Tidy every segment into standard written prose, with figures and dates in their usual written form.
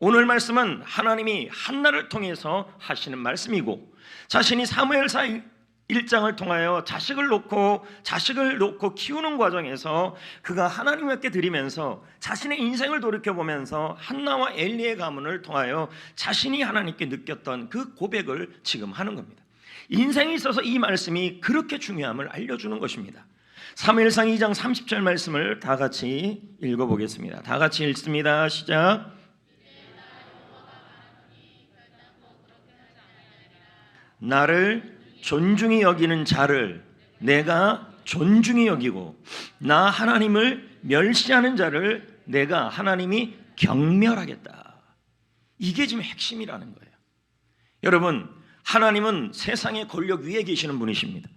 오늘 말씀은 하나님이 한나를 통해서 하시는 말씀이고, 자신이 사무엘사 1장을 통하여 자식을 놓고 키우는 과정에서 그가 하나님께 드리면서 자신의 인생을 돌이켜보면서 한나와 엘리의 가문을 통하여 자신이 하나님께 느꼈던 그 고백을 지금 하는 겁니다. 인생에 있어서 이 말씀이 그렇게 중요함을 알려주는 것입니다. 사무엘상 2장 30절 말씀을 다 같이 읽어보겠습니다. 다 같이 읽습니다. 시작. 나를 존중히 여기는 자를 내가 존중히 여기고 나 하나님을 멸시하는 자를 내가 하나님이 경멸하겠다. 이게 지금 핵심이라는 거예요. 여러분, 하나님은 세상의 권력 위에 계시는 분이십니다.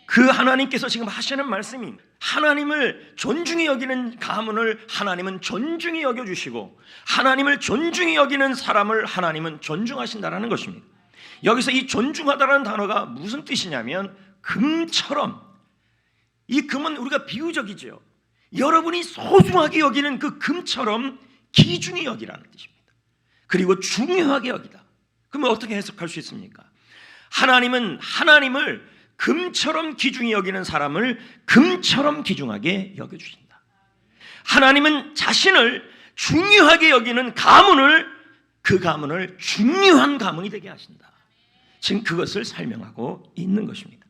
그 하나님께서 지금 하시는 말씀이 하나님을 존중히 여기는 가문을 하나님은 존중히 여겨주시고 하나님을 존중히 여기는 사람을 하나님은 존중하신다는 것입니다. 여기서 이 존중하다라는 단어가 무슨 뜻이냐면 금처럼, 이 금은 우리가 비유적이죠. 여러분이 소중하게 여기는 그 금처럼 귀중히 여기라는 뜻입니다. 그리고 중요하게 여기다. 그러면 어떻게 해석할 수 있습니까? 하나님은 하나님을 금처럼 귀중히 여기는 사람을 금처럼 귀중하게 여겨주신다. 하나님은 자신을 중요하게 여기는 가문을, 그 가문을 중요한 가문이 되게 하신다. 지금 그것을 설명하고 있는 것입니다.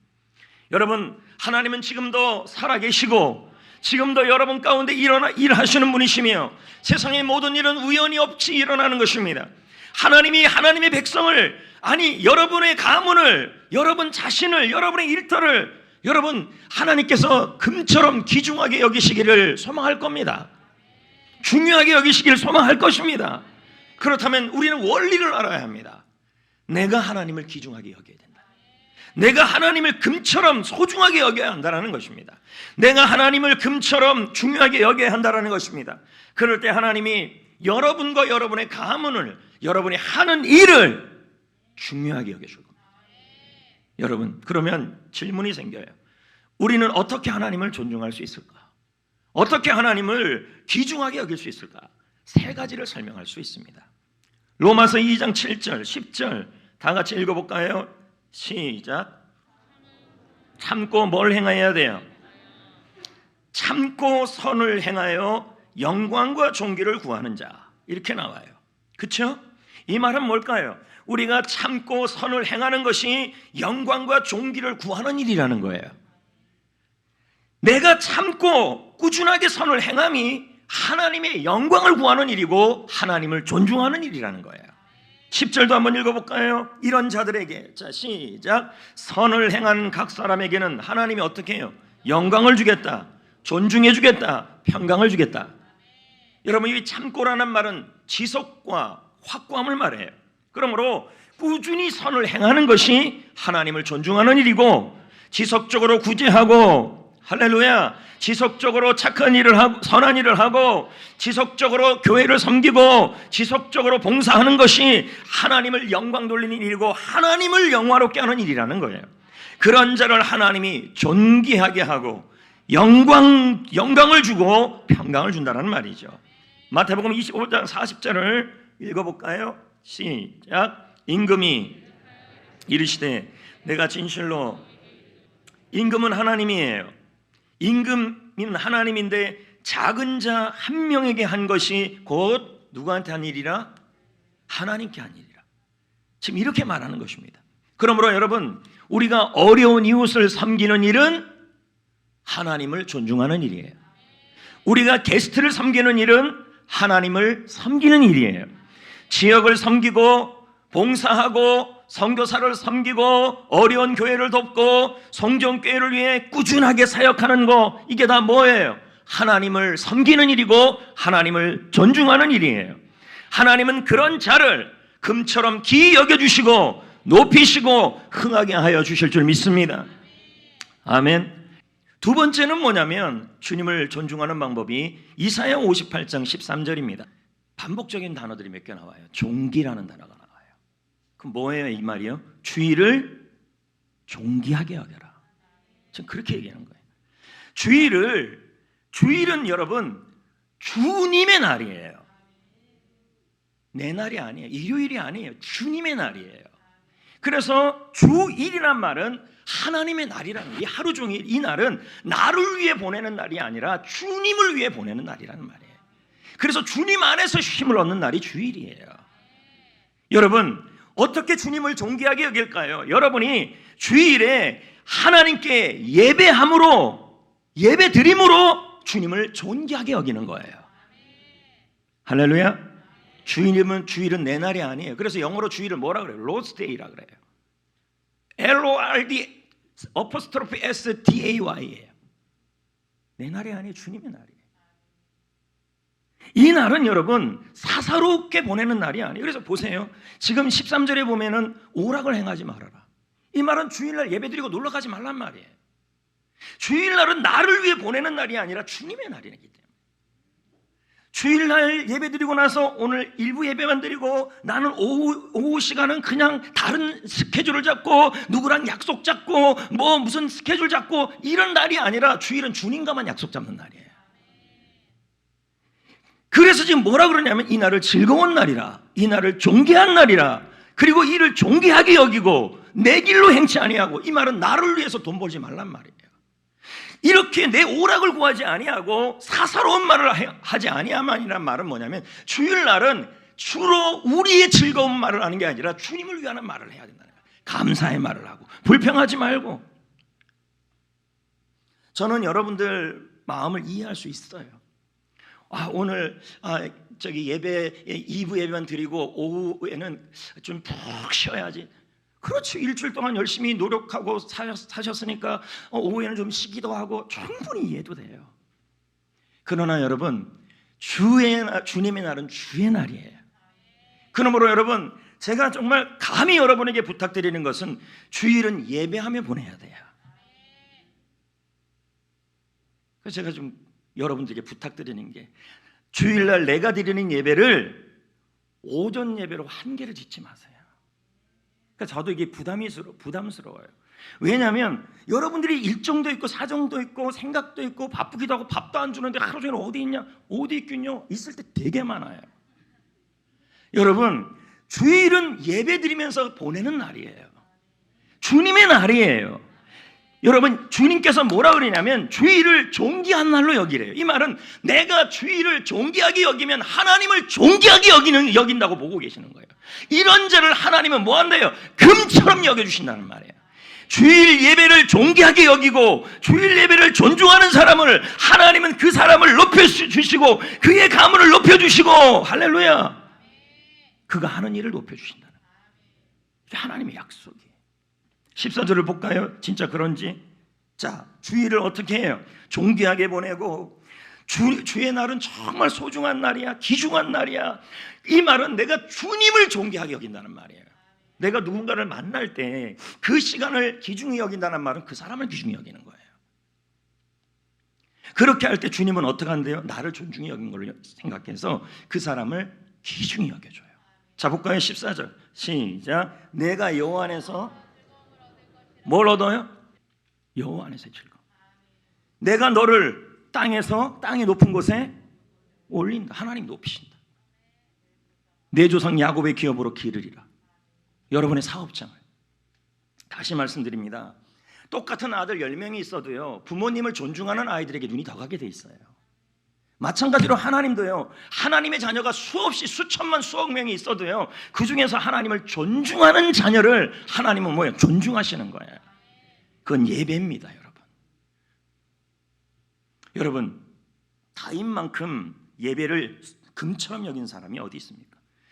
여러분, 하나님은 지금도 살아계시고 지금도 여러분 가운데 일하시는 분이시며 세상의 모든 일은 우연히 없이 일어나는 것입니다. 하나님이 하나님의 백성을, 아니 여러분의 가문을, 여러분 자신을, 여러분의 일터를 여러분 하나님께서 금처럼 귀중하게 여기시기를 소망할 겁니다. 중요하게 여기시기를 소망할 것입니다. 그렇다면 우리는 원리를 알아야 합니다. 내가 하나님을 귀중하게 여겨야 된다. 내가 하나님을 금처럼 소중하게 여겨야 한다는 것입니다. 내가 하나님을 금처럼 중요하게 여겨야 한다는 것입니다. 그럴 때 하나님이 여러분과 여러분의 가문을, 여러분이 하는 일을 중요하게 여겨줄 겁니다. 여러분, 그러면 질문이 생겨요. 우리는 어떻게 하나님을 존중할 수 있을까? 어떻게 하나님을 귀중하게 여길 수 있을까? 세 가지를 설명할 수 있습니다. 로마서 2장 7절, 10절 다 같이 읽어볼까요? 시작. 참고 뭘 행해야 돼요? 참고 선을 행하여 영광과 존귀를 구하는 자, 이렇게 나와요. 그렇죠? 이 말은 뭘까요? 우리가 참고 선을 행하는 것이 영광과 존귀를 구하는 일이라는 거예요. 내가 참고 꾸준하게 선을 행함이 하나님의 영광을 구하는 일이고 하나님을 존중하는 일이라는 거예요. 10절도 한번 읽어볼까요? 이런 자들에게, 자 시작. 선을 행한 각 사람에게는 하나님이 어떻게 해요? 영광을 주겠다, 존중해 주겠다, 평강을 주겠다. 여러분, 이 참고라는 말은 지속과 확고함을 말해요. 그러므로 꾸준히 선을 행하는 것이 하나님을 존중하는 일이고, 지속적으로 구제하고, 할렐루야, 지속적으로 착한 일을 하고 선한 일을 하고 지속적으로 교회를 섬기고 지속적으로 봉사하는 것이 하나님을 영광 돌리는 일이고 하나님을 영화롭게 하는 일이라는 거예요. 그런 자를 하나님이 존귀하게 하고 영광을 주고 평강을 준다는 말이죠. 마태복음 25장 40절을 읽어볼까요? 시작. 임금이 이르시되 내가 진실로, 임금은 하나님이에요. 임금은 하나님인데 작은 자 한 명에게 한 것이 곧 누구한테 한 일이라? 하나님께 한 일이라. 지금 이렇게 말하는 것입니다. 그러므로 여러분, 우리가 어려운 이웃을 섬기는 일은 하나님을 존중하는 일이에요. 우리가 게스트를 섬기는 일은 하나님을 섬기는 일이에요. 지역을 섬기고 봉사하고 선교사를 섬기고 어려운 교회를 돕고 성전교회를 위해 꾸준하게 사역하는 거, 이게 다 뭐예요? 하나님을 섬기는 일이고 하나님을 존중하는 일이에요. 하나님은 그런 자를 금처럼 귀히 여겨주시고 높이시고 흥하게 하여 주실 줄 믿습니다. 아멘. 두 번째는 뭐냐면 주님을 존중하는 방법이 이사야 58장 13절입니다. 반복적인 단어들이 몇 개 나와요. 존귀라는 단어가 나와요. 그럼 뭐예요 이 말이요? 주의를 존귀하게 여겨라. 지금 그렇게 얘기하는 거예요. 주일은 여러분 주님의 날이에요. 내 날이 아니에요. 일요일이 아니에요. 주님의 날이에요. 그래서 주일이란 말은 하나님의 날이라는 거예요. 이 하루 종일 이 날은 나를 위해 보내는 날이 아니라 주님을 위해 보내는 날이라는 말이에요. 그래서 주님 안에서 힘을 얻는 날이 주일이에요. 여러분, 어떻게 주님을 존귀하게 여길까요? 여러분이 주일에 하나님께 예배함으로, 예배드림으로 주님을 존귀하게 여기는 거예요. 할렐루야. 주일은 내 날이 아니에요. 그래서 영어로 주일을 뭐라 그래요? 로스데이라 그래요. LORD 어퍼스트로피 SDAY예요. 내 날이 아니에요. 주님의 날이에요. 이 날은 여러분 사사롭게 보내는 날이 아니에요. 그래서 보세요. 지금 13절에 보면은 오락을 행하지 말아라. 이 말은 주일날 예배드리고 놀러 가지 말란 말이에요. 주일날은 나를 위해 보내는 날이 아니라 주님의 날이기 때문에. 주일날 예배드리고 나서 오늘 일부 예배만 드리고 나는 오후 시간은 그냥 다른 스케줄을 잡고 누구랑 약속 잡고 뭐 무슨 스케줄 잡고 이런 날이 아니라 주일은 주님과만 약속 잡는 날이에요. 그래서 지금 뭐라 그러냐면 이 날을 즐거운 날이라, 이 날을 존귀한 날이라, 그리고 이를 존귀하게 여기고 내 길로 행치 아니하고, 이 말은 나를 위해서 돈 벌지 말란 말이에요. 이렇게 내 오락을 구하지 아니하고 사사로운 말을 하지 아니하만이란 말은 뭐냐면 주일날은 주로 우리의 즐거운 말을 하는 게 아니라 주님을 위한 말을 해야 된다는 거예요. 감사의 말을 하고 불평하지 말고. 저는 여러분들 마음을 이해할 수 있어요. 오늘 예배 2부 예배만 드리고 오후에는 좀 푹 쉬어야지. 그렇죠. 일주일 동안 열심히 노력하고 사셨으니까 오후에는 좀 쉬기도 하고 충분히 이해도 돼요. 그러나 여러분, 주님의 날은 주의 날이에요. 그러므로 여러분, 제가 정말 감히 여러분에게 부탁드리는 것은 주일은 예배하며 보내야 돼요. 그래서 제가 좀 여러분들에게 부탁드리는 게, 주일날 내가 드리는 예배를 오전 예배로 한계를 짓지 마세요. 그러니까 저도 이게 부담스러워요. 왜냐하면 여러분들이 일정도 있고 사정도 있고 생각도 있고 바쁘기도 하고 밥도 안 주는데 하루 종일 어디 있냐? 어디 있군요? 있을 때 되게 많아요. 여러분, 주일은 예배 드리면서 보내는 날이에요. 주님의 날이에요. 여러분, 주님께서 뭐라 그러냐면 주일을 존귀한 날로 여기래요. 이 말은 내가 주일을 존귀하게 여기면 하나님을 존귀하게 여긴다고 보고 계시는 거예요. 이런 자를 하나님은 뭐 한대요? 금처럼 여겨주신다는 말이에요. 주일 예배를 존귀하게 여기고 주일 예배를 존중하는 사람을 하나님은 그 사람을 높여주시고 그의 가문을 높여주시고, 할렐루야, 그가 하는 일을 높여주신다는 거예요. 이게 하나님의 약속이에요. 14절을 볼까요? 진짜 그런지. 자, 주일을 어떻게 해요? 존귀하게 보내고, 주의 날은 정말 소중한 날이야, 귀중한 날이야. 이 말은 내가 주님을 존귀하게 여긴다는 말이에요. 내가 누군가를 만날 때 그 시간을 귀중히 여긴다는 말은 그 사람을 귀중히 여기는 거예요. 그렇게 할 때 주님은 어떻게 한대요? 나를 존중히 여긴 걸로 생각해서 그 사람을 귀중히 여겨줘요. 자, 볼까요? 14절 시작. 내가 여호와 안에서 뭘 얻어요? 여호와 안에서 즐거움. 내가 너를 땅의 높은 곳에 올린다. 하나님 높이신다. 내 조상 야곱의 기업으로 기르리라. 여러분의 사업장을. 다시 말씀드립니다. 똑같은 아들 10명이 있어도요, 부모님을 존중하는 아이들에게 눈이 더 가게 돼 있어요. 마찬가지로 하나님도요, 하나님의 자녀가 수없이 수천만 수억 명이 있어도요, 그 중에서 하나님을 존중하는 자녀를 하나님은 뭐예요? 존중하시는 거예요. 그건 예배입니다, 여러분. 여러분, 다윗만큼 예배를 금처럼 여긴 사람이 어디 있습니까?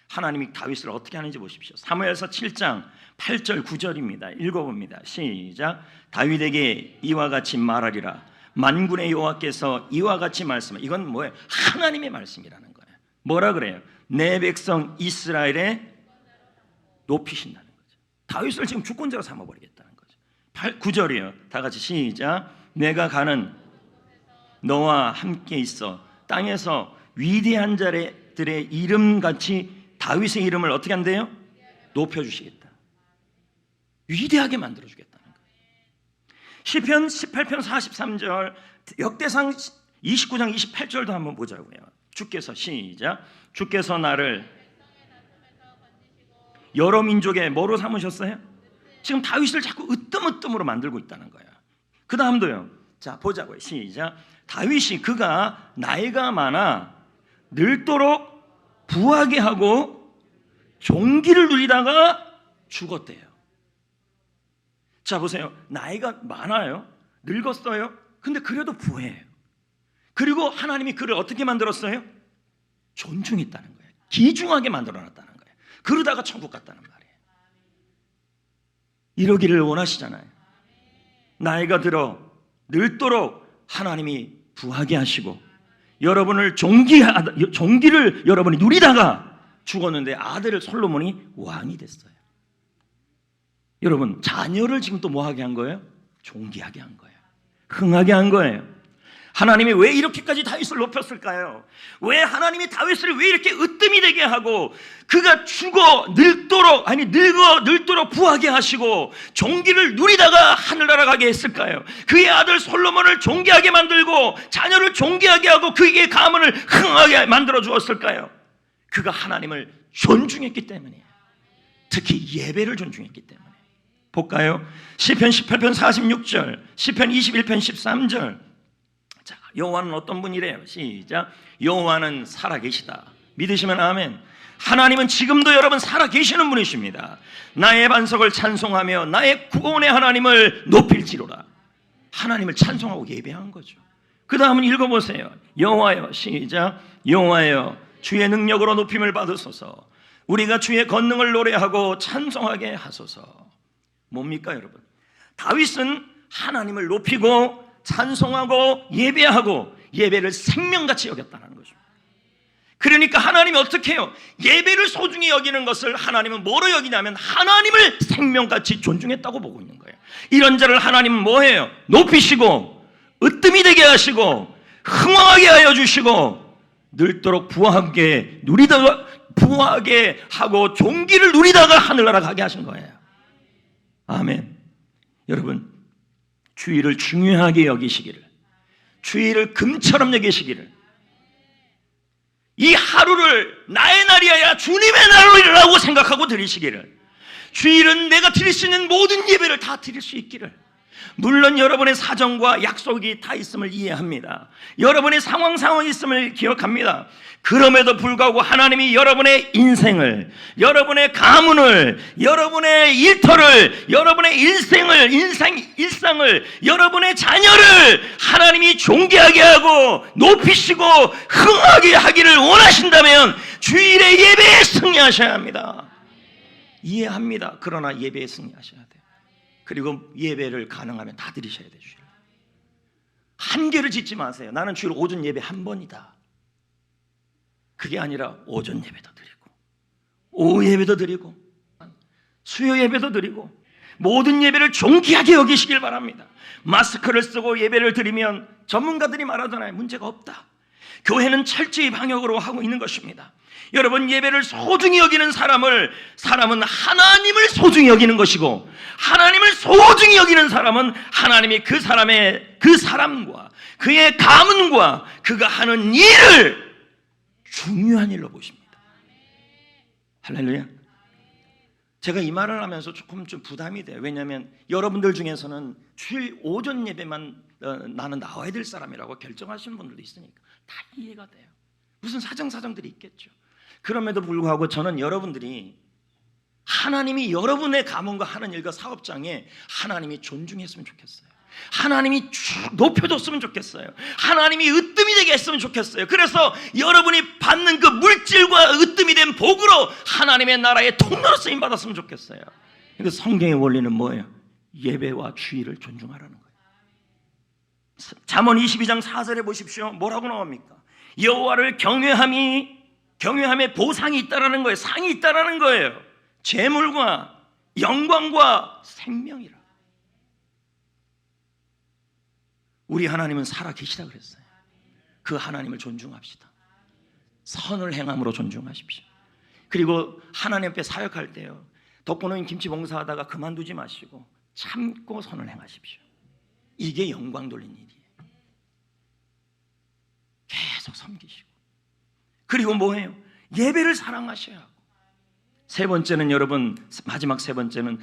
하나님이 다윗을 어떻게 하는지 보십시오. 사무엘서 7장 8절 9절입니다. 읽어봅니다. 시작. 다윗에게 이와 같이 말하리라. 만군의 여호와께서 이와 같이 말씀을. 이건 뭐예요? 하나님의 말씀이라는 거예요. 뭐라 그래요? 내 백성 이스라엘에 높이신다는 거죠. 다윗을 지금 주권자로 삼아버리겠다는 거죠. 9절이에요. 다 같이 시작. 내가 가는 너와 함께 있어 땅에서 위대한 자들의 이름같이 다윗의 이름을 어떻게 한대요? 높여주시겠다. 위대하게 만들어주겠다는 거예요. 시편 18편 43절, 역대상 29장 28절도 한번 보자고요. 주께서 시작. 주께서 나를 여러 민족의 뭐로 삼으셨어요? 지금 다윗을 자꾸 으뜸으로 만들고 있다는 거예요. 그 다음도요. 자, 보자고요. 시작. 다윗이 그가 나이가 많아 늙도록 부하게 하고 종기를 누리다가 죽었대요. 자, 보세요. 나이가 많아요. 늙었어요. 근데 그래도 부해요. 그리고 하나님이 그를 어떻게 만들었어요? 존중했다는 거예요. 귀중하게 만들어놨다는 거예요. 그러다가 천국 갔다는 말이에요. 이러기를 원하시잖아요. 나이가 들어 늙도록 하나님이 부하게 하시고 여러분을 종기를 여러분이 누리다가 죽었는데 아들 솔로몬이 왕이 됐어요. 여러분, 자녀를 지금 또 뭐하게 한 거예요? 존귀하게 한 거예요. 흥하게 한 거예요. 하나님이 왜 이렇게까지 다윗을 높였을까요? 왜 하나님이 다윗을 왜 이렇게 으뜸이 되게 하고 그가 늙도록 부하게 하시고 종기를 누리다가 하늘나라 가게 했을까요? 그의 아들 솔로몬을 존귀하게 만들고 자녀를 존귀하게 하고 그의 가문을 흥하게 만들어 주었을까요? 그가 하나님을 존중했기 때문이에요. 특히 예배를 존중했기 때문에. 볼까요? 시편 18편 46절, 시편 21편 13절. 자, 여호와는 어떤 분이래요? 시작. 여호와는 살아계시다. 믿으시면 아멘. 하나님은 지금도 여러분 살아계시는 분이십니다. 나의 반석을 찬송하며 나의 구원의 하나님을 높일지로라. 하나님을 찬송하고 예배한 거죠. 그 다음은 읽어보세요. 여호와여, 시작. 여호와여, 주의 능력으로 높임을 받으소서. 우리가 주의 권능을 노래하고 찬송하게 하소서. 뭡니까 여러분? 다윗은 하나님을 높이고 찬송하고 예배하고 예배를 생명같이 여겼다는 거죠. 그러니까 하나님이 어떻게 해요? 예배를 소중히 여기는 것을 하나님은 뭐로 여기냐면 하나님을 생명같이 존중했다고 보고 있는 거예요. 이런 자를 하나님은 뭐해요? 높이시고 으뜸이 되게 하시고 흥왕하게 하여 주시고 늙도록 부하게 하고 종기를 누리다가 하늘나라 가게 하신 거예요. 아멘. 여러분, 주일을 중요하게 여기시기를, 주일을 금처럼 여기시기를, 이 하루를 나의 날이 아니라 주님의 날이라고 생각하고 드리시기를, 주일은 내가 드릴 수 있는 모든 예배를 다 드릴 수 있기를. 물론 여러분의 사정과 약속이 다 있음을 이해합니다. 여러분의 상황이 있음을 기억합니다. 그럼에도 불구하고 하나님이 여러분의 인생을, 여러분의 가문을, 여러분의 일터를, 여러분의 일상을, 여러분의 자녀를 하나님이 존귀하게 하고 높이시고 흥하게 하기를 원하신다면 주일의 예배에 승리하셔야 합니다. 이해합니다. 그러나 예배에 승리하셔야 돼요. 그리고 예배를 가능하면 다 드리셔야 돼요. 주일. 한계를 짓지 마세요. 나는 주일 오전 예배 한 번이다. 그게 아니라 오전 예배도 드리고 오후 예배도 드리고 수요 예배도 드리고 모든 예배를 존귀하게 여기시길 바랍니다. 마스크를 쓰고 예배를 드리면 전문가들이 말하잖아요. 문제가 없다. 교회는 철저히 방역으로 하고 있는 것입니다. 여러분, 예배를 소중히 여기는 사람은 하나님을 소중히 여기는 것이고, 하나님을 소중히 여기는 사람은 하나님이 그 사람과 그의 가문과 그가 하는 일을 중요한 일로 보십니다. 할렐루야. 제가 이 말을 하면서 조금 좀 부담이 돼요. 왜냐하면 여러분들 중에서는 주일 오전 예배만 나는 나와야 될 사람이라고 결정하시는 분들도 있으니까 다 이해가 돼요. 무슨 사정들이 있겠죠. 그럼에도 불구하고 저는 여러분들이 하나님이 여러분의 가문과 하는 일과 사업장에 하나님이 존중했으면 좋겠어요. 하나님이 높여줬으면 좋겠어요. 하나님이 으뜸이 되게 했으면 좋겠어요. 그래서 여러분이 받는 그 물질과 으뜸이 된 복으로 하나님의 나라의 통로로 쓰임 받았으면 좋겠어요. 그러니까 성경의 원리는 뭐예요? 예배와 주일을 존중하라는 거예요. 잠언 22장 4절에 보십시오. 뭐라고 나옵니까? 여호와를 경외함에 보상이 있다라는 거예요. 상이 있다라는 거예요. 재물과 영광과 생명이라. 우리 하나님은 살아계시다 그랬어요. 그 하나님을 존중합시다. 선을 행함으로 존중하십시오. 그리고 하나님 앞에 사역할 때요, 덕분에 김치 봉사하다가 그만두지 마시고 참고 선을 행하십시오. 이게 영광 돌린 일이에요. 계속 섬기시고. 그리고 뭐예요? 예배를 사랑하셔야 하고 세 번째는 여러분, 마지막 세 번째는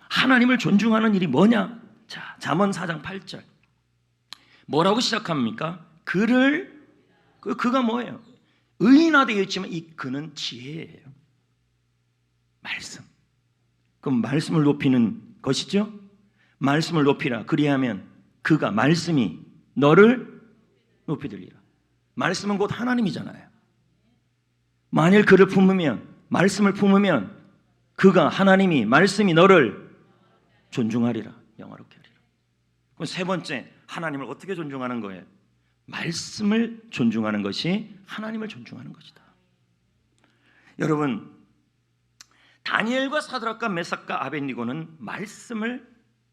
하나님을 존중하는 일이 뭐냐? 자, 잠언 4장 8절 뭐라고 시작합니까? 그가 뭐예요? 의인화 되어 있지만 이 그는 지혜예요. 말씀. 그럼 말씀을 높이는 것이죠. 말씀을 높이라. 그리하면 그가, 말씀이 너를 높이 들리라. 말씀은 곧 하나님이잖아요. 만일 그를 품으면, 말씀을 품으면 그가, 하나님이, 말씀이 너를 존중하리라. 영화롭게 하리라. 그럼 세 번째, 하나님을 어떻게 존중하는 거예요? 말씀을 존중하는 것이 하나님을 존중하는 것이다. 여러분, 다니엘과 사드락과 메삭과 아벳니고는 말씀을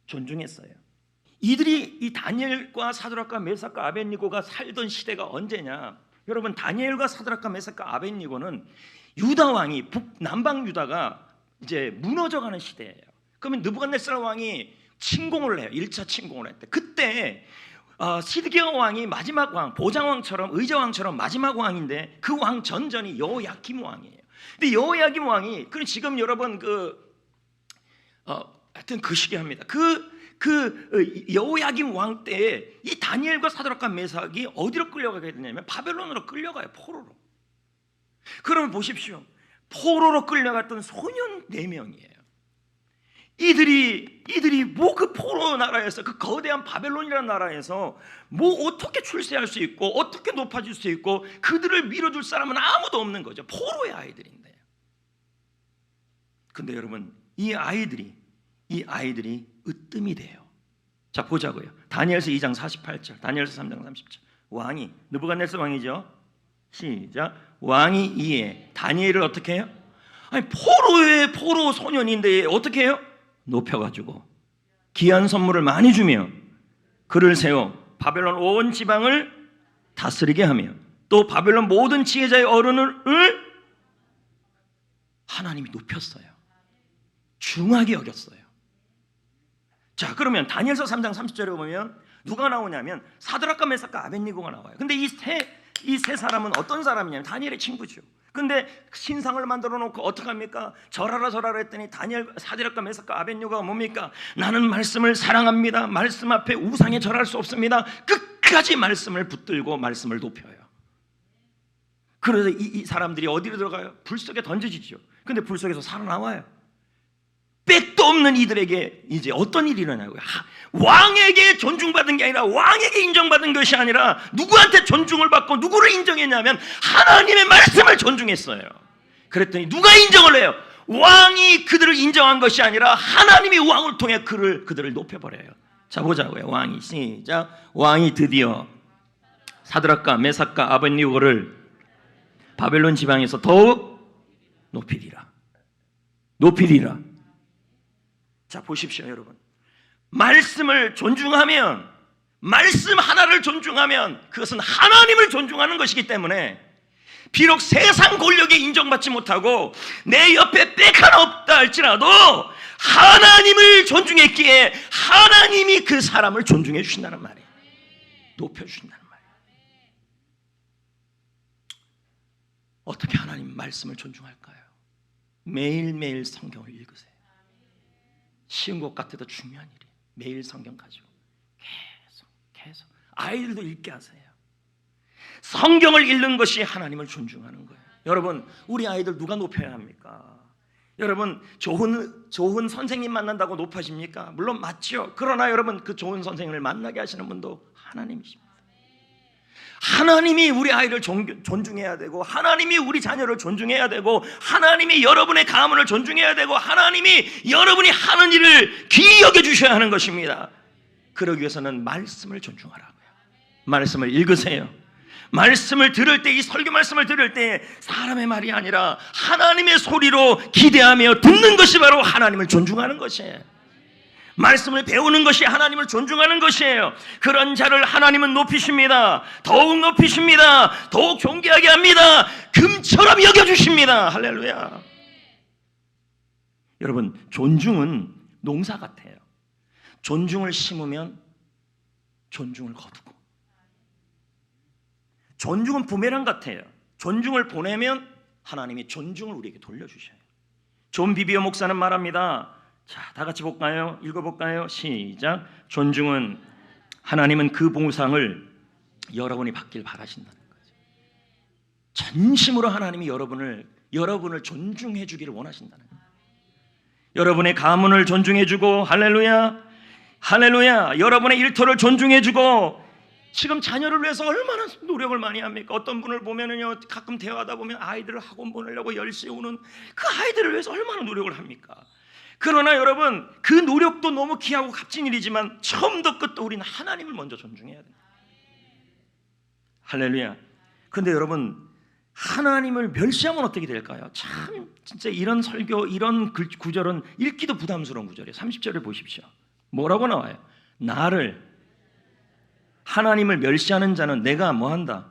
존중했어요. 이들이, 이 다니엘과 사드락과 메삭과 아벳니고가 살던 시대가 언제냐? 여러분, 다니엘과 사드락과 메삭과 아벳니고는 유다 왕이, 남방 유다가 이제 무너져가는 시대예요. 그러면 느부갓네살 왕이 침공을 해요. 1차 침공을 했대. 그때 시드기야 왕이 마지막 왕, 보장왕처럼, 의자왕처럼 마지막 왕인데 그 왕 전전이 여호야김 왕이에요. 근데 여호야김 왕이, 그럼 지금 여러분 하여튼 그 시기합니다. 여호야김 왕 때에 이 다니엘과 사드락과 메삭이 어디로 끌려가게 되냐면 바벨론으로 끌려가요. 포로로. 그러면 보십시오. 포로로 끌려갔던 소년 4명이에요. 이들이 뭐 그 포로 나라에서, 그 거대한 바벨론이라는 나라에서 뭐 어떻게 출세할 수 있고 어떻게 높아질 수 있고 그들을 밀어줄 사람은 아무도 없는 거죠. 포로의 아이들인데. 근데 여러분, 이 아이들이 으뜸이 돼요. 자, 보자고요. 다니엘서 2장 48절, 다니엘서 3장 30절. 왕이, 느부갓네살 왕이죠. 시작. 왕이 이에 다니엘을 어떻게 해요? 아니, 포로 소년인데 어떻게 해요? 높여가지고 귀한 선물을 많이 주며 그를 세워 바벨론 온 지방을 다스리게 하며 또 바벨론 모든 지혜자의 어른을 하나님이 높였어요. 중하게 여겼어요. 자, 그러면 다니엘서 3장 30절에 보면 누가 나오냐면 사드락과 메삭과 아벳니고가 나와요. 근데 이 세 사람은 어떤 사람이냐면 다니엘의 친구죠. 근데 신상을 만들어 놓고 어떡합니까? 절하라 했더니 사드락과 메삭과 아벳니고가 뭡니까? 나는 말씀을 사랑합니다. 말씀 앞에 우상에 절할 수 없습니다. 끝까지 말씀을 붙들고 말씀을 높여요. 그래서 이 사람들이 어디로 들어가요? 불 속에 던져지죠. 근데 불 속에서 살아나와요. 빽도 없는 이들에게 이제 어떤 일이 일어나고요? 왕에게 존중받은 게 아니라, 왕에게 인정받은 것이 아니라 누구한테 존중을 받고 누구를 인정했냐면 하나님의 말씀을 존중했어요. 그랬더니 누가 인정을 해요? 왕이 그들을 인정한 것이 아니라 하나님이 왕을 통해 그들을 높여버려요. 자, 보자고요. 왕이, 시작. 왕이 드디어 사드락과 메삭과 아벳니고를 바벨론 지방에서 더욱 높이리라. 자, 보십시오, 여러분. 말씀을 존중하면, 말씀 하나를 존중하면 그것은 하나님을 존중하는 것이기 때문에 비록 세상 권력에 인정받지 못하고 내 옆에 빽 하나 없다 할지라도 하나님을 존중했기에 하나님이 그 사람을 존중해 주신다는 말이에요. 높여주신다는 말이에요. 어떻게 하나님 말씀을 존중할까요? 매일매일 성경을 읽으세요. 쉬운 것 같아도 중요한 일이에요. 매일 성경 가지고 계속 아이들도 읽게 하세요. 성경을 읽는 것이 하나님을 존중하는 거예요. 여러분, 우리 아이들 누가 높여야 합니까? 여러분, 좋은 선생님 만난다고 높아집니까? 물론 맞죠. 그러나 여러분, 그 좋은 선생님을 만나게 하시는 분도 하나님이십니다. 하나님이 우리 아이를 존중해야 되고, 하나님이 우리 자녀를 존중해야 되고, 하나님이 여러분의 가문을 존중해야 되고, 하나님이 여러분이 하는 일을 귀히 여겨주셔야 하는 것입니다. 그러기 위해서는 말씀을 존중하라고요. 말씀을 읽으세요. 말씀을 들을 때, 이 설교 말씀을 들을 때 사람의 말이 아니라 하나님의 소리로 기대하며 듣는 것이 바로 하나님을 존중하는 것이에요. 말씀을 배우는 것이 하나님을 존중하는 것이에요. 그런 자를 하나님은 높이십니다. 더욱 높이십니다. 더욱 존귀하게 합니다. 금처럼 여겨주십니다. 할렐루야. 여러분, 존중은 농사 같아요. 존중을 심으면 존중을 거두고, 존중은 부메랑 같아요. 존중을 보내면 하나님이 존중을 우리에게 돌려주셔요. 존 비비어 목사는 말합니다. 자, 다 같이 볼까요? 읽어볼까요? 시작. 존중은 하나님은 그 보상을 여러분이 받길 바라신다는 거죠. 전심으로 하나님이 여러분을 존중해 주기를 원하신다는 거예요. 여러분의 가문을 존중해 주고, 할렐루야, 할렐루야, 여러분의 일터를 존중해 주고, 지금 자녀를 위해서 얼마나 노력을 많이 합니까? 어떤 분을 보면은요, 가끔 대화하다 보면 아이들을 학원 보내려고 10시에 오는 그 아이들을 위해서 얼마나 노력을 합니까? 그러나 여러분, 그 노력도 너무 귀하고 값진 일이지만 처음도 끝도 우리는 하나님을 먼저 존중해야 됩니다. 할렐루야. 근데 여러분, 하나님을 멸시하면 어떻게 될까요? 참 진짜 이런 설교, 이런 구절은 읽기도 부담스러운 구절이에요. 30절을 보십시오. 뭐라고 나와요? 하나님을 멸시하는 자는 내가 뭐한다?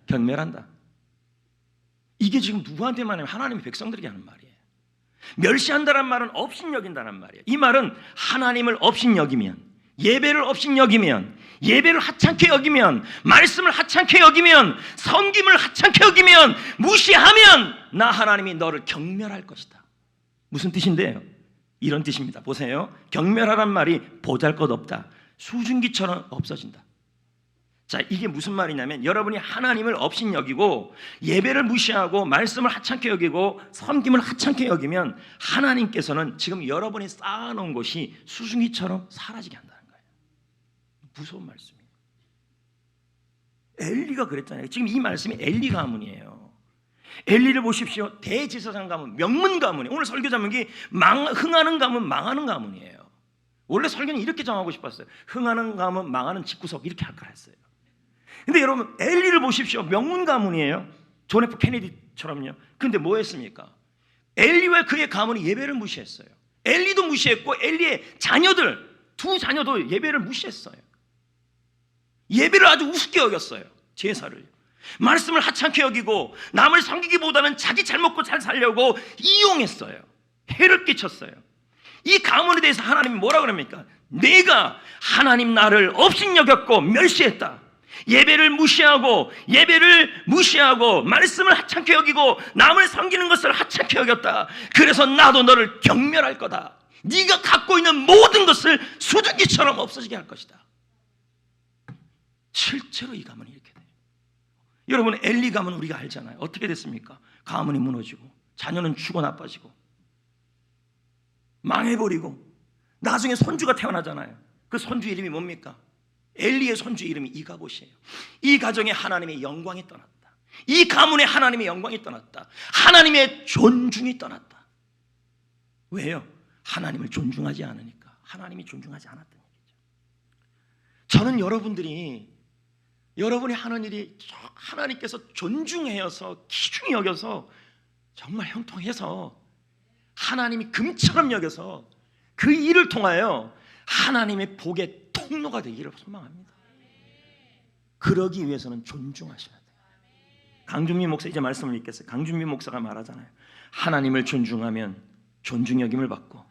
경멸한다. 이게 지금 누구한테 말하면 하나님의 백성들에게 하는 말이에요. 멸시한다는 말은 업신여긴다는 말이에요. 이 말은 하나님을 업신여기면, 예배를 업신여기면, 예배를 하찮게 여기면, 말씀을 하찮게 여기면, 섬김을 하찮게 여기면, 무시하면 나 하나님이 너를 경멸할 것이다. 무슨 뜻인데요? 이런 뜻입니다. 보세요. 경멸하란 말이 보잘것없다, 수증기처럼 없어진다. 자, 이게 무슨 말이냐면 여러분이 하나님을 업신여기고 예배를 무시하고 말씀을 하찮게 여기고 섬김을 하찮게 여기면 하나님께서는 지금 여러분이 쌓아놓은 것이 수증기처럼 사라지게 한다는 거예요. 무서운 말씀이에요. 엘리가 그랬잖아요. 지금 이 말씀이 엘리 가문이에요. 엘리를 보십시오. 대제사장 가문, 명문 가문이에요. 오늘 설교 제목이 흥하는 가문, 망하는 가문이에요. 원래 설교는 이렇게 정하고 싶었어요. 흥하는 가문, 망하는 집구석, 이렇게 할 걸 했어요. 근데 여러분, 엘리를 보십시오. 명문 가문이에요. 존 F 케네디처럼요. 근데 뭐 했습니까? 엘리와 그의 가문이 예배를 무시했어요. 엘리도 무시했고 엘리의 자녀들, 두 자녀도 예배를 무시했어요. 예배를 아주 우습게 여겼어요. 제사를. 말씀을 하찮게 여기고 남을 섬기기보다는 자기 잘 먹고 잘 살려고 이용했어요. 해를 끼쳤어요. 이 가문에 대해서 하나님이 뭐라 그럽니까? 내가 하나님 나를 업신여겼고 멸시했다. 예배를 무시하고 말씀을 하찮게 여기고 남을 섬기는 것을 하찮게 여겼다. 그래서 나도 너를 경멸할 거다. 네가 갖고 있는 모든 것을 수증기처럼 없어지게 할 것이다. 실제로 이 가문이 이렇게 돼요. 여러분, 엘리 가문 우리가 알잖아요. 어떻게 됐습니까? 가문이 무너지고 자녀는 죽어 나빠지고 망해버리고 나중에 손주가 태어나잖아요. 그 손주 이름이 뭡니까? 엘리의 손주 이름이 이가봇이에요. 이 가정에 하나님의 영광이 떠났다. 이 가문에 하나님의 영광이 떠났다. 하나님의 존중이 떠났다. 왜요? 하나님을 존중하지 않으니까. 하나님이 존중하지 않았던 얘기죠. 저는 여러분이 하는 일이 하나님께서 존중해서 귀중히 여겨서 정말 형통해서 하나님이 금처럼 여겨서 그 일을 통하여 하나님의 복의 통로가 되기를 소망합니다. 그러기 위해서는 존중하셔야 돼요. 강준민 목사 이제 말씀을 읽겠어요. 강준민 목사가 말하잖아요. 하나님을 존중하면 존중 여김을 받고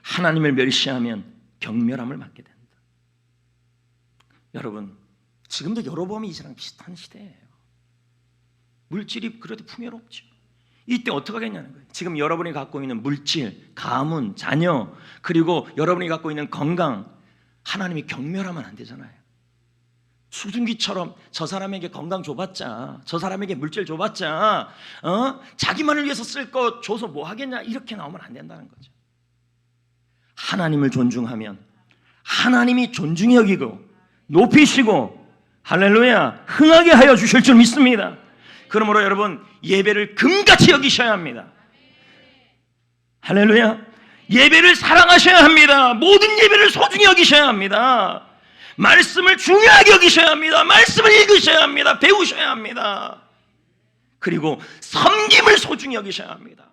하나님을 멸시하면 경멸함을 받게 된다. 여러분, 지금도 여로보암이 이 시대랑 비슷한 시대예요. 물질이 그래도 풍요롭죠. 이때 어떻게 하겠냐는 거예요. 지금 여러분이 갖고 있는 물질, 가문, 자녀, 그리고 여러분이 갖고 있는 건강, 하나님이 경멸하면 안 되잖아요. 수증기처럼 저 사람에게 건강 줘봤자, 저 사람에게 물질 줘봤자, 자기만을 위해서 쓸 거 줘서 뭐 하겠냐, 이렇게 나오면 안 된다는 거죠. 하나님을 존중하면 하나님이 존중히 여기고 높이시고 할렐루야 흥하게 하여 주실 줄 믿습니다. 그러므로 여러분, 예배를 금같이 여기셔야 합니다. 할렐루야. 예배를 사랑하셔야 합니다. 모든 예배를 소중히 여기셔야 합니다. 말씀을 중요하게 여기셔야 합니다. 말씀을 읽으셔야 합니다. 배우셔야 합니다. 그리고 섬김을 소중히 여기셔야 합니다.